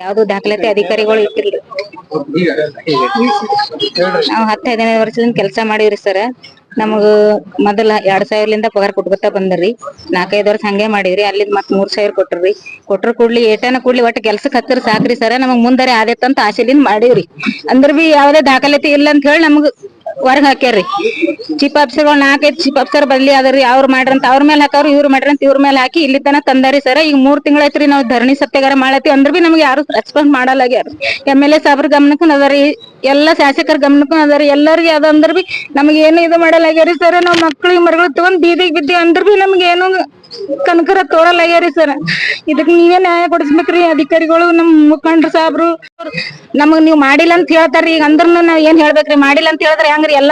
ಯಾವ್ದು ದಾಖಲಾತಿ ಅಧಿಕಾರಿಗಳು ಇಟ್ಟಿಲ್ರಿ. ನಾವು 10-15 ವರ್ಷದಿಂದ ಕೆಲಸ ಮಾಡಿವ್ರಿ ಸರ್. ನಮಗ ಮೊದಲ 2000ಲಿಂದ ಪಗಾರ ಕೊಟ್ಕೊತಾ ಬಂದ್ರಿ. 4-5 ವರ್ಷ ಹಂಗೆ ಮಾಡಿವ್ರಿ. ಅಲ್ಲಿಂದ ಮತ್ 3000 ಕೊಟ್ರಿ. ಕೊಟ್ರ ಕೂಡ್ಲಿ ಏಟನ ಕೂಡ್ಲಿ ಒಟ್ಟ ಕೆಲ್ಸಕ್ಕೆ ಹತ್ತಿರ ಸಾಕ್ರಿ ಸರ್. ನಮಗ್ ಮುಂದರೆ ಆದೇತ್ ಅಂತ ಆಸೆಲಿಂದ ಮಾಡಿವ್ರಿ. ಅಂದ್ರ ಬಿ ಯಾವ್ದೇ ದಾಖಲಾತಿ ಇಲ್ಲ ಅಂತ ಹೇಳಿ ನಮಗ್ ಹೊರಗ್ ಹಾಕ್ಯಾರ್ರಿ. ಚೀಫ್ ಆಫೀಸರ್ಗಳು 4-5 ಚೀಫ್ ಆಫೀಸರ್ ಬದಲಿ ಆದ್ರಿ. ಅವ್ರ ಮಾಡ್ರಂತ ಅವ್ರ ಮೇಲೆ ಹಾಕವ್ರು, ಇವ್ರು ಮಾಡ್ರಂತ ಇವ್ರ ಮೇಲೆ ಹಾಕಿ ಇಲ್ಲಿ ತನ ತಂದಾರಿ ಸರ್. ಈಗ 3 ತಿಂಗಳ ಐತ್ರಿ ನಾವ್ ಧರಣಿ ಸತ್ಯಾಗ್ರಹ ಮಾಡತ್ತೀವಿ. ಅಂದ್ರ ಬಿ ನಮ್ಗೆ ಯಾರು ರೆಸ್ಪಾನ್ಸ್ ಮಾಡಲ್ಲಾಗ್ಯಾರ. MLA ಸಾಬ್ರ ಗಮನಕ್ಕೂ ಅದರಿ, ಎಲ್ಲಾ ಶಾಸಕರ ಗಮನಕ್ಕೂ ಅದರಿ. ಎಲ್ಲರಿಗೆ ಅದ ಅಂದ್ರ ಬಿ ನಮ್ಗೆ ಏನು ಇದು ಮಾಡಲ್ಲಾಗ್ಯಾರಿ ಸರ್. ನಾವ್ ಮಕ್ಳಿಗೆ ಮರಗಳು ತಗೊಂಡ್ ಬೀದಿಗೆ ಬಿದ್ದೀವಿ ಅಂದ್ರ ಬಿ ನಮ್ಗೆ ಏನು ಕನಕರ ತೋರಲ್ಲಾಗ್ಯಾರಿ ಸರ್. ಇದಕ್ ನೀವೇ ನ್ಯಾಯ ಕೊಡಿಸ್ಬೇಕ್ರಿ ಅಧಿಕಾರಿಗಳು. ನಮ್ ಮುಖಂಡ್ರು ಸಾಬ್ರು ನಮಗ್ ನೀವ್ ಮಾಡಿಲ್ಲ ಅಂತ ಹೇಳ್ತಾರ್ರಿ. ಈಗ ಅಂದ್ರನು ನಾವ್ ಏನ್ ಹೇಳ್ಬೇಕ್ರಿ? ಮಾಡಿಲ್ಲ ಅಂತ ಹೇಳಿದ್ರೆ ಹೆಂಗ್ರಿ? ಎಲ್ಲ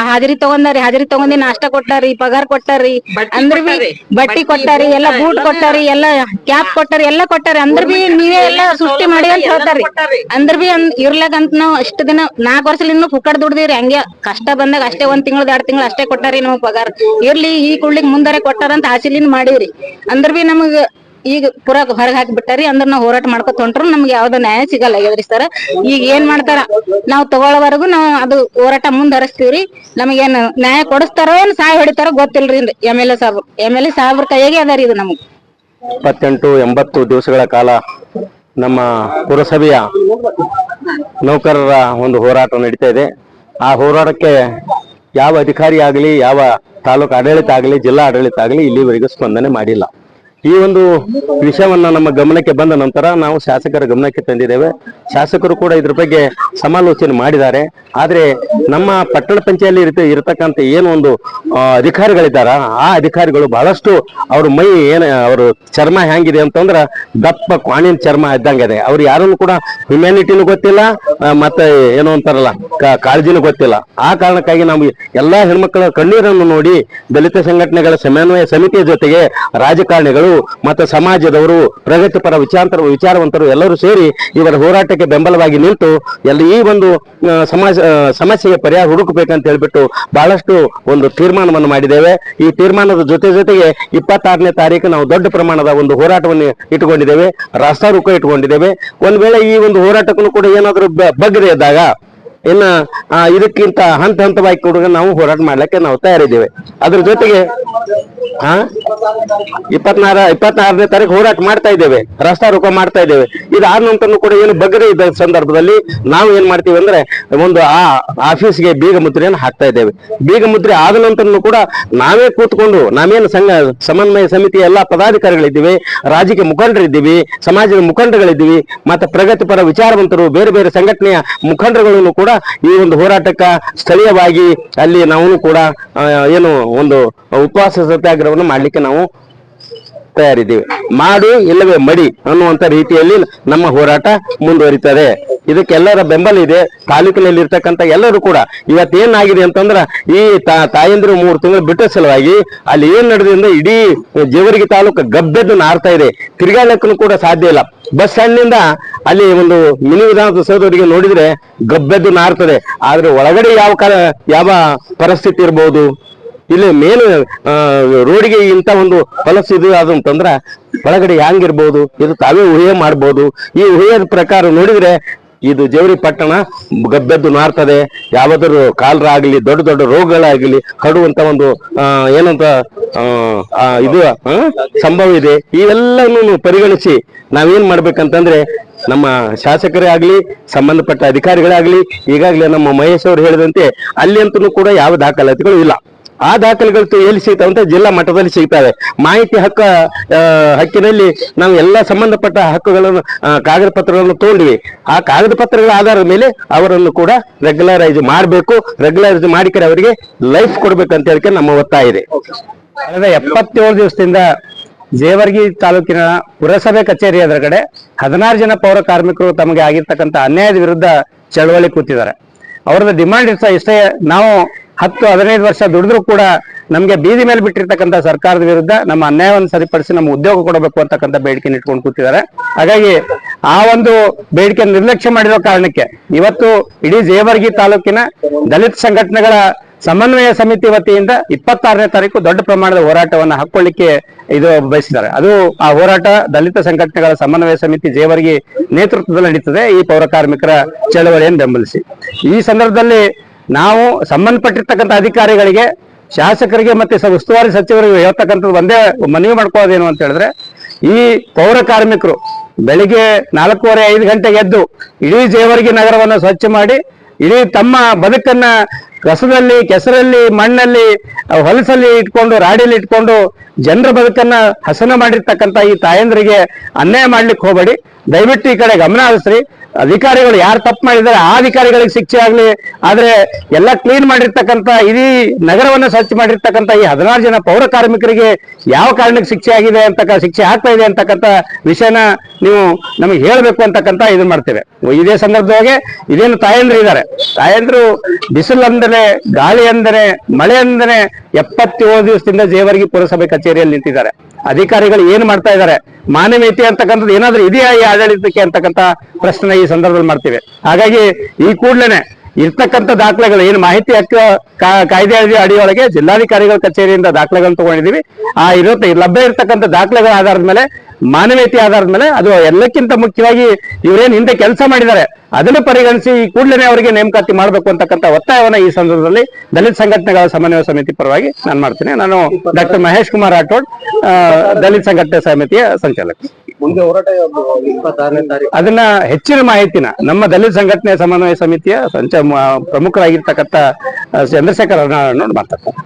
ಹಾಜರಿ ತಗೊಂಡಾರಿ, ಹಾಜರಿ ತಗೊಂಡಿ ನಾಷ್ಟಾ ಕೊಟ್ಟಾರಿ, ಪಗಾರ ಕೊಟ್ಟಾರಿ, ಅಂದ್ರ ಬಿ ಬಟ್ಟಿ ಕೊಟ್ಟಾರಿ, ಎಲ್ಲಾ ಬೂಟ್ ಕೊಟ್ಟಾರಿ, ಎಲ್ಲಾ ಕ್ಯಾಪ್ ಕೊಟ್ಟಾರಿ, ಎಲ್ಲಾ ಕೊಟ್ಟಾರಿ. ಅಂದ್ರ ಬಿ ನೀವೇ ಎಲ್ಲಾ ಸೃಷ್ಟಿ ಮಾಡಿ ಅಂತ ಹೇಳ್ತಾರಿ. ಅಂದ್ರ ಬಿ ಇರ್ಲಾಗಂತ ನಾವ್ ಅಷ್ಟ ದಿನ 4 ವರ್ಷಲಿಂದ ಫುಕಡ್ ದುಡ್ದಿವ್ರಿ. ಹಂಗೆ ಕಷ್ಟ ಬಂದಾಗ ಅಷ್ಟೇ 1 ತಿಂಗಳು 2 ತಿಂಗಳು ಅಷ್ಟೇ ಕೊಟ್ಟಾರಿ ನಮಗ್ ಪಗಾರ. ಇರ್ಲಿ ಈ ಕುಳ್ಳಿಗ್ ಮುಂದಾರೆ ಕೊಟ್ಟಾರಂತ ಆಸೆಲಿಂದ ಮಾಡೀವ್ರಿ. ಅಂದ್ರ ಬಿ ನಮಗ್ ಈಗ ಪುರಾ ಹೊರಗ್ ಹಾಕಿ ಬಿಟ್ಟಾರಿ. ಅಂದ್ರ ನಾವ್ ಹೋರಾಟ ಮಾಡ್ಕೊತ ಹೊಂಟ್ರು ನಮ್ಗೆ ಯಾವ್ದು ನ್ಯಾಯ ಸಿಗಲ್ಲಾಗ್ಯದ್ರಿ ಸರ್. ಈಗ ಏನ್ ಮಾಡ್ತಾರ ನಾವ್ ತಗೊಳ್ಳೋವರೆಗೂ ನಾವ್ ಅದು ಹೋರಾಟ ಮುಂದರಿಸ್ತೀವ್ರಿ. ನಮಗೇನ್ ನ್ಯಾಯ ಕೊಡಿಸ್ತಾರೋ ಏನ್ ಸಾಯ್ ಹೊಡಿತಾರೋ ಗೊತ್ತಿಲ್ರಿ. MLA ಸಾಬ್ರ ಕೈಯಾಗೆ ಅದಾರಿ ಇದು. ನಮಗ್ 78-80 ದಿವಸಗಳ ಕಾಲ ನಮ್ಮ ಪುರಸಭೆಯ ನೌಕರರ ಒಂದು ಹೋರಾಟ ನಡೀತಾ ಇದೆ. ಆ ಹೋರಾಟಕ್ಕೆ ಯಾವ ಅಧಿಕಾರಿ ಆಗಲಿ, ಯಾವ ತಾಲೂಕು ಆಡಳಿತ ಆಗಲಿ, ಜಿಲ್ಲಾ ಆಡಳಿತ ಆಗಲಿ ಇಲ್ಲಿವರೆಗೂ ಸ್ಪಂದನೆ ಮಾಡಿಲ್ಲ. ಈ ಒಂದು ವಿಷಯವನ್ನ ನಮ್ಮ ಗಮನಕ್ಕೆ ಬಂದ ನಂತರ ನಾವು ಶಾಸಕರ ಗಮನಕ್ಕೆ ತಂದಿದ್ದೇವೆ. ಶಾಸಕರು ಕೂಡ ಇದ್ರ ಬಗ್ಗೆ ಸಮಾಲೋಚನೆ ಮಾಡಿದ್ದಾರೆ. ಆದ್ರೆ ನಮ್ಮ ಪಟ್ಟಣ ಪಂಚಾಯತ್ ಇರತಕ್ಕಂತ ಏನು ಒಂದು ಅಧಿಕಾರಿಗಳಿದ್ದಾರ, ಆ ಅಧಿಕಾರಿಗಳು ಬಹಳಷ್ಟು ಅವ್ರ ಮೈ ಅವ್ರ ಚರ್ಮ ಹೆಂಗಿದೆ ಅಂತಂದ್ರ ದಪ್ಪ ಕ್ವಾಣಿನ ಚರ್ಮ ಇದ್ದಂಗಿದೆ. ಅವ್ರು ಯಾರನ್ನು ಕೂಡ ಹ್ಯುಮ್ಯಾನಿಟಿನೂ ಗೊತ್ತಿಲ್ಲ, ಮತ್ತೆ ಏನೋ ಅಂತಾರಲ್ಲ ಕಾಳಜಿನೂ ಗೊತ್ತಿಲ್ಲ. ಆ ಕಾರಣಕ್ಕಾಗಿ ನಾವು ಎಲ್ಲಾ ಹೆಣ್ಮಕ್ಳ ಕಣ್ಣೀರನ್ನು ನೋಡಿ ದಲಿತ ಸಂಘಟನೆಗಳ ಸಮನ್ವಯ ಸಮಿತಿಯ ಜೊತೆಗೆ ರಾಜಕಾರಣಿಗಳು ಮತ್ತು ಸಮಾಜದವರು, ಪ್ರಗತಿಪರ ವಿಚಾರವಂತರು ಎಲ್ಲರೂ ಸೇರಿ ಇವರ ಹೋರಾಟಕ್ಕೆ ಬೆಂಬಲವಾಗಿ ನಿಂತು ಈ ಒಂದು ಸಮಸ್ಯೆಗೆ ಪರಿಹಾರ ಹುಡುಕಬೇಕಂತ ಹೇಳ್ಬಿಟ್ಟು ಬಹಳಷ್ಟು ಒಂದು ತೀರ್ಮಾನವನ್ನು ಮಾಡಿದ್ದೇವೆ. ಈ ತೀರ್ಮಾನದ ಜೊತೆಗೆ 26ನೇ ತಾರೀಕು ನಾವು ದೊಡ್ಡ ಪ್ರಮಾಣದ ಒಂದು ಹೋರಾಟವನ್ನು ಇಟ್ಟುಕೊಂಡಿದ್ದೇವೆ, ರಾಸ್ತಾ ರೋಕೋ ಇಟ್ಟುಕೊಂಡಿದ್ದೇವೆ. ಒಂದ್ ವೇಳೆ ಈ ಒಂದು ಹೋರಾಟಕ್ಕೂ ಕೂಡ ಏನಾದರೂ ಬಗ್ಗದೆ ಇದ್ದಾಗ ಇನ್ನ ಇದಕ್ಕಿಂತ ಹಂತವಾಗಿ ಕೂಡ ನಾವು ಹೋರಾಟ ಮಾಡ್ಲಿಕ್ಕೆ ನಾವು ತಯಾರಿದ್ದೇವೆ. ಅದ್ರ ಜೊತೆಗೆ 24ನೇ ತಾರೀಕು ಹೋರಾಟ ಮಾಡ್ತಾ ಇದ್ದೇವೆ, ರಸ್ತಾ ರೋಕೋ ಮಾಡ್ತಾ ಇದ್ದೇವೆ. ಇದಾದ ನಂತರ ಕೂಡ ಏನು ಬಗ್ಗದೆ ಇದ್ದ ಸಂದರ್ಭದಲ್ಲಿ ನಾವು ಏನ್ ಮಾಡ್ತೀವಿ ಅಂದ್ರೆ ಒಂದು ಆ ಆಫೀಸ್ಗೆ ಬೀಗ ಮುದ್ರೆಯನ್ನು ಹಾಕ್ತಾ ಇದ್ದೇವೆ. ಬೀಗ ಮುದ್ರೆ ಆದ ನಂತರ ಕೂಡ ನಾವೇ ಕೂತ್ಕೊಂಡು ನಾವೇನು ಸಮನ್ವಯ ಸಮಿತಿಯ ಎಲ್ಲಾ ಪದಾಧಿಕಾರಿಗಳಿದ್ದೀವಿ, ರಾಜಕೀಯ ಮುಖಂಡರಿದ್ದೀವಿ, ಸಮಾಜದ ಮುಖಂಡಗಳಿದ್ದೀವಿ, ಮತ್ತೆ ಪ್ರಗತಿಪರ ವಿಚಾರವಂತರು, ಬೇರೆ ಬೇರೆ ಸಂಘಟನೆಯ ಮುಖಂಡರುಗಳನ್ನು ಕೂಡ ಈ ಒಂದು ಹೋರಾಟಕ್ಕ ಸ್ಥಳೀಯವಾಗಿ ಅಲ್ಲಿ ನಾವು ಕೂಡ ಏನು ಒಂದು ಉಪವಾಸ ಸತ್ಯಾಗ್ರಹವನ್ನು ಮಾಡ್ಲಿಕ್ಕೆ ನಾವು ತಯಾರಿದ್ದೀವಿ. ಮಾಡು ಇಲ್ಲವೇ ಮಡಿ ಅನ್ನುವಂತ ರೀತಿಯಲ್ಲಿ ನಮ್ಮ ಹೋರಾಟ ಮುಂದುವರಿತದೆ. ಇದಕ್ಕೆಲ್ಲರ ಬೆಂಬಲ ಇದೆ. ತಾಲೂಕಿನಲ್ಲಿ ಇರ್ತಕ್ಕಂಥ ಎಲ್ಲರೂ ಕೂಡ ಇವತ್ತೇನಾಗಿದೆ ಅಂತಂದ್ರ ಈ ತಾಯಂದಿರು 3 ತಿಂಗಳು ಬಿಟ್ಟ ಸಲುವಾಗಿ ಅಲ್ಲಿ ಏನ್ ನಡೆದ್ರಿಂದ ಇಡೀ ಜೇವರ್ಗಿ ತಾಲೂಕು ಗಬ್ಬೆದ್ದು ನಾರ್ತಾ ಇದೆ. ತಿರುಗಾಡಕ್ಕೂ ಕೂಡ ಸಾಧ್ಯ ಇಲ್ಲ. ಬಸ್ ಸ್ಟ್ಯಾಂಡ್ನಿಂದ ಅಲ್ಲಿ ಒಂದು ಮಿನಿ ವಿಧಾನಸೌಧವರಿಗೆ ನೋಡಿದ್ರೆ ಗಬ್ಬೆದ್ದು ನಾರ್ತದೆ. ಆದ್ರೆ ಒಳಗಡೆ ಯಾವ ಪರಿಸ್ಥಿತಿ ಇರ್ಬೋದು, ಇಲ್ಲಿ ಮೇನ್ ರೋಡಿಗೆ ಇಂತ ಒಂದು ಫಲಸಿದು ಅದಂತಂದ್ರ ಒಳಗಡೆ ಹ್ಯಾಂಗಿರ್ಬೋದು ಇದು ತಾವೇ ಊಹೆ ಮಾಡ್ಬೋದು. ಈ ಊಹೆಯ ಪ್ರಕಾರ ನೋಡಿದ್ರೆ ಇದು ಜೇವರಿ ಪಟ್ಟಣ ಗಬ್ಬೆದ್ದು ನಾರ್ತದೆ. ಯಾವ್ದಾದ್ರು ಕಾಲರ ಆಗಲಿ, ದೊಡ್ಡ ದೊಡ್ಡ ರೋಗಗಳಾಗಲಿ ಹರಡುವಂತ ಒಂದು ಏನಂತ ಇದು ಸಂಭವ ಇದೆ. ಇವೆಲ್ಲವನ್ನು ಪರಿಗಣಿಸಿ ನಾವೇನ್ ಮಾಡ್ಬೇಕಂತಂದ್ರೆ ನಮ್ಮ ಶಾಸಕರೇ ಆಗ್ಲಿ, ಸಂಬಂಧಪಟ್ಟ ಅಧಿಕಾರಿಗಳೇ ಆಗ್ಲಿ, ಈಗಾಗಲೇ ನಮ್ಮ ಮಹೇಶ್ ಅವರು ಹೇಳಿದಂತೆ ಅಲ್ಲಿ ಅಂತೂ ಕೂಡ ಯಾವ ದಾಖಲಾತಿಗಳು ಇಲ್ಲ. ಆ ದಾಖಲೆಗಳು ಎಲ್ಲಿ ಸಿಗ್ತಾವಂತ ಜಿಲ್ಲಾ ಮಟ್ಟದಲ್ಲಿ ಸಿಗ್ತವೆ. ಮಾಹಿತಿ ಹಕ್ಕಿನಲ್ಲಿ ನಾವು ಎಲ್ಲ ಸಂಬಂಧಪಟ್ಟ ಹಕ್ಕುಗಳನ್ನು ಕಾಗದ ಪತ್ರಗಳನ್ನು ತಗೊಂಡ್ವಿ. ಆ ಕಾಗದ ಪತ್ರಗಳ ಆಧಾರದ ಮೇಲೆ ಅವರನ್ನು ಕೂಡ ರೆಗ್ಯುಲರೈಸ್ ಮಾಡಬೇಕು. ರೆಗ್ಯುಲರೈಸ್ ಮಾಡಿಕರೆ ಅವರಿಗೆ ಲೈಫ್ ಕೊಡ್ಬೇಕಂತ ಹೇಳಿಕೆ ನಮ್ಮ ಒತ್ತಾಯ ಇದೆ. ಕಳೆದ 77 ದಿವಸದಿಂದ ಜೇವರ್ಗಿ ತಾಲೂಕಿನ ಪುರಸಭೆ ಕಚೇರಿ ಎದುರುಗಡೆ 16 ಜನ ಪೌರ ಕಾರ್ಮಿಕರು ತಮಗೆ ಆಗಿರ್ತಕ್ಕಂಥ ಅನ್ಯಾಯದ ವಿರುದ್ಧ ಚಳವಳಿ ಕೂತಿದ್ದಾರೆ. ಅವ್ರದ್ದು ಡಿಮಾಂಡ್ ಇಷ್ಟೇ, ನಾವು 10-15 ವರ್ಷ ದುಡಿದ್ರು ಕೂಡ ನಮ್ಗೆ ಬೀದಿ ಮೇಲೆ ಬಿಟ್ಟಿರ್ತಕ್ಕಂಥ ಸರ್ಕಾರದ ವಿರುದ್ಧ ನಮ್ಮ ಅನ್ಯಾಯವನ್ನು ಸರಿಪಡಿಸಿ ನಮ್ಮ ಉದ್ಯೋಗ ಕೊಡಬೇಕು ಅಂತಕ್ಕಂಥ ಬೇಡಿಕೆ ಇಟ್ಕೊಂಡು ಕೂತಿದ್ದಾರೆ. ಹಾಗಾಗಿ ಆ ಒಂದು ಬೇಡಿಕೆ ನಿರ್ಲಕ್ಷ್ಯ ಮಾಡಿರೋ ಕಾರಣಕ್ಕೆ ಇವತ್ತು ಇಡೀ ಜೇವರ್ಗಿ ತಾಲೂಕಿನ ದಲಿತ ಸಂಘಟನೆಗಳ ಸಮನ್ವಯ ಸಮಿತಿ ವತಿಯಿಂದ 26ನೇ ತಾರೀಕು ದೊಡ್ಡ ಪ್ರಮಾಣದ ಹೋರಾಟವನ್ನು ಹಾಕೊಳ್ಳಿಕ್ಕೆ ಇದು ಬಯಸಿದ್ದಾರೆ. ಅದು ಆ ಹೋರಾಟ ದಲಿತ ಸಂಘಟನೆಗಳ ಸಮನ್ವಯ ಸಮಿತಿ ಜೇವರ್ಗಿ ನೇತೃತ್ವದಲ್ಲಿ ನಡೀತದೆ ಈ ಪೌರ ಕಾರ್ಮಿಕರ ಚಳವಳಿಯನ್ನು ಬೆಂಬಲಿಸಿ. ಈ ಸಂದರ್ಭದಲ್ಲಿ ನಾವು ಸಂಬಂಧಪಟ್ಟಿರ್ತಕ್ಕಂಥ ಅಧಿಕಾರಿಗಳಿಗೆ, ಶಾಸಕರಿಗೆ ಮತ್ತೆ ಉಸ್ತುವಾರಿ ಸಚಿವರಿಗೆ ಹೇಳ್ತಕ್ಕಂಥದ್ದು ಒಂದೇ ಮನವಿ ಮಾಡ್ಕೊಳ್ಳೋದೇನು ಅಂತ ಹೇಳಿದ್ರೆ, ಈ ಪೌರ ಕಾರ್ಮಿಕರು ಬೆಳಿಗ್ಗೆ 4:30-5 ಗಂಟೆಗೆ ಎದ್ದು ಇಡೀ ಜೇವರ್ಗಿ ನಗರವನ್ನು ಸ್ವಚ್ಛ ಮಾಡಿ ಇಡೀ ತಮ್ಮ ಬದುಕನ್ನ ಕಸದಲ್ಲಿ, ಕೆಸರಲ್ಲಿ, ಮಣ್ಣಲ್ಲಿ, ಹೊಲಸಲ್ಲಿ ಇಟ್ಕೊಂಡು, ರಾಡಿಯಲ್ಲಿ ಇಟ್ಕೊಂಡು ಜನರ ಬದುಕನ್ನ ಹಸನ ಮಾಡಿರ್ತಕ್ಕಂಥ ಈ ತಾಯಂದ್ರಿಗೆ ಅನ್ಯಾಯ ಮಾಡ್ಲಿಕ್ಕೆ ಹೋಗಬೇಡಿ. ದಯವಿಟ್ಟು ಈ ಕಡೆ ಗಮನ ಹರಿಸ್ರಿ. ಅಧಿಕಾರಿಗಳು ಯಾರು ತಪ್ಪು ಮಾಡಿದ್ದಾರೆ ಆ ಅಧಿಕಾರಿಗಳಿಗೆ ಶಿಕ್ಷೆ ಆಗ್ಲಿ. ಆದ್ರೆ ಎಲ್ಲ ಕ್ಲೀನ್ ಮಾಡಿರ್ತಕ್ಕಂಥ, ಇಡೀ ನಗರವನ್ನ ಸ್ವಚ್ಛ ಮಾಡಿರ್ತಕ್ಕಂಥ ಈ 16 ಜನ ಪೌರ ಕಾರ್ಮಿಕರಿಗೆ ಯಾವ ಕಾರಣಕ್ಕೆ ಶಿಕ್ಷೆ ಆಗಿದೆ ಶಿಕ್ಷೆ ಆಗ್ತಾ ಇದೆ ಅಂತಕ್ಕಂಥ ವಿಷಯನ ನೀವು ನಮಗೆ ಹೇಳ್ಬೇಕು ಅಂತಕ್ಕಂಥ ಇದನ್ನ ಮಾಡ್ತೇವೆ. ಇದೇ ಸಂದರ್ಭದೊಳಗೆ ಇದೇನು ತಾಯಂದ್ರು ಇದ್ದಾರೆ, ತಾಯಂದ್ರು ಬಿಸಿಲು ಅಂದರೆ, ಗಾಳಿ ಅಂದರೆ, ಮಳೆ ಅಂದರೆ 77 ದಿವಸದಿಂದ ಜೇವರ್ಗಿ ಪುರಸಭೆ ಕಚೇರಿಯಲ್ಲಿ ನಿಂತಿದ್ದಾರೆ. ಅಧಿಕಾರಿಗಳು ಏನ್ ಮಾಡ್ತಾ ಇದ್ದಾರೆ, ಮಾನವೀಯತೆ ಅಂತಕ್ಕಂಥದ್ದು ಏನಾದ್ರೂ ಇದೆಯಾ ಈ ಆಡಳಿತಕ್ಕೆ ಅಂತಕ್ಕಂಥ ಪ್ರಶ್ನೆ ಈ ಸಂದರ್ಭದಲ್ಲಿ ಮಾಡ್ತೀವಿ. ಹಾಗಾಗಿ ಈ ಕೂಡಲೇ ಇರ್ತಕ್ಕಂಥ ದಾಖಲೆಗಳು ಏನು ಮಾಹಿತಿ ಹಕ್ಕು ಕಾಯ್ದೆ ಅಡಿಯೊಳಗೆ ಜಿಲ್ಲಾಧಿಕಾರಿಗಳ ಕಚೇರಿಯಿಂದ ದಾಖಲೆಗಳನ್ನು ತಗೊಂಡಿದೀವಿ. ಆ ಲಭ್ಯ ಇರ್ತಕ್ಕಂಥ ದಾಖಲೆಗಳ ಆಧಾರದ ಮೇಲೆ, ಮಾನವೀಯತೆ ಆಧಾರದ ಮೇಲೆ, ಅದು ಎಲ್ಲಕ್ಕಿಂತ ಮುಖ್ಯವಾಗಿ ಇವರೇನು ಹಿಂದೆ ಕೆಲಸ ಮಾಡಿದ್ದಾರೆ ಅದನ್ನು ಪರಿಗಣಿಸಿ ಈ ಕೂಡಲೇ ಅವರಿಗೆ ನೇಮಕಾತಿ ಮಾಡಬೇಕು ಅಂತಕ್ಕಂಥ ಒತ್ತಾಯವನ್ನ ಈ ಸಂದರ್ಭದಲ್ಲಿ ದಲಿತ ಸಂಘಟನೆಗಳ ಸಮನ್ವಯ ಸಮಿತಿ ಪರವಾಗಿ ನಾನು ಮಾಡ್ತೇನೆ. ನಾನು ಡಾಕ್ಟರ್ ಮಹೇಶ್ ಕುಮಾರ್ ರಾಠೋಡ್, ದಲಿತ ಸಂಘಟನೆ ಸಮಿತಿಯ ಸಂಚಾಲಕ. ಮುಂದೆ ಹೋರಾಟ 26ನೇ ತಾರೀಕು ಅದನ್ನ ಹೆಚ್ಚಿನ ಮಾಹಿತಿನ ನಮ್ಮ ದಲಿತ ಸಂಘಟನೆ ಸಮನ್ವಯ ಸಮಿತಿಯ ಪ್ರಮುಖರಾಗಿರ್ತಕ್ಕಂಥ ಚಂದ್ರಶೇಖರ್ ಮಾತಾಡ್ತಾರೆ.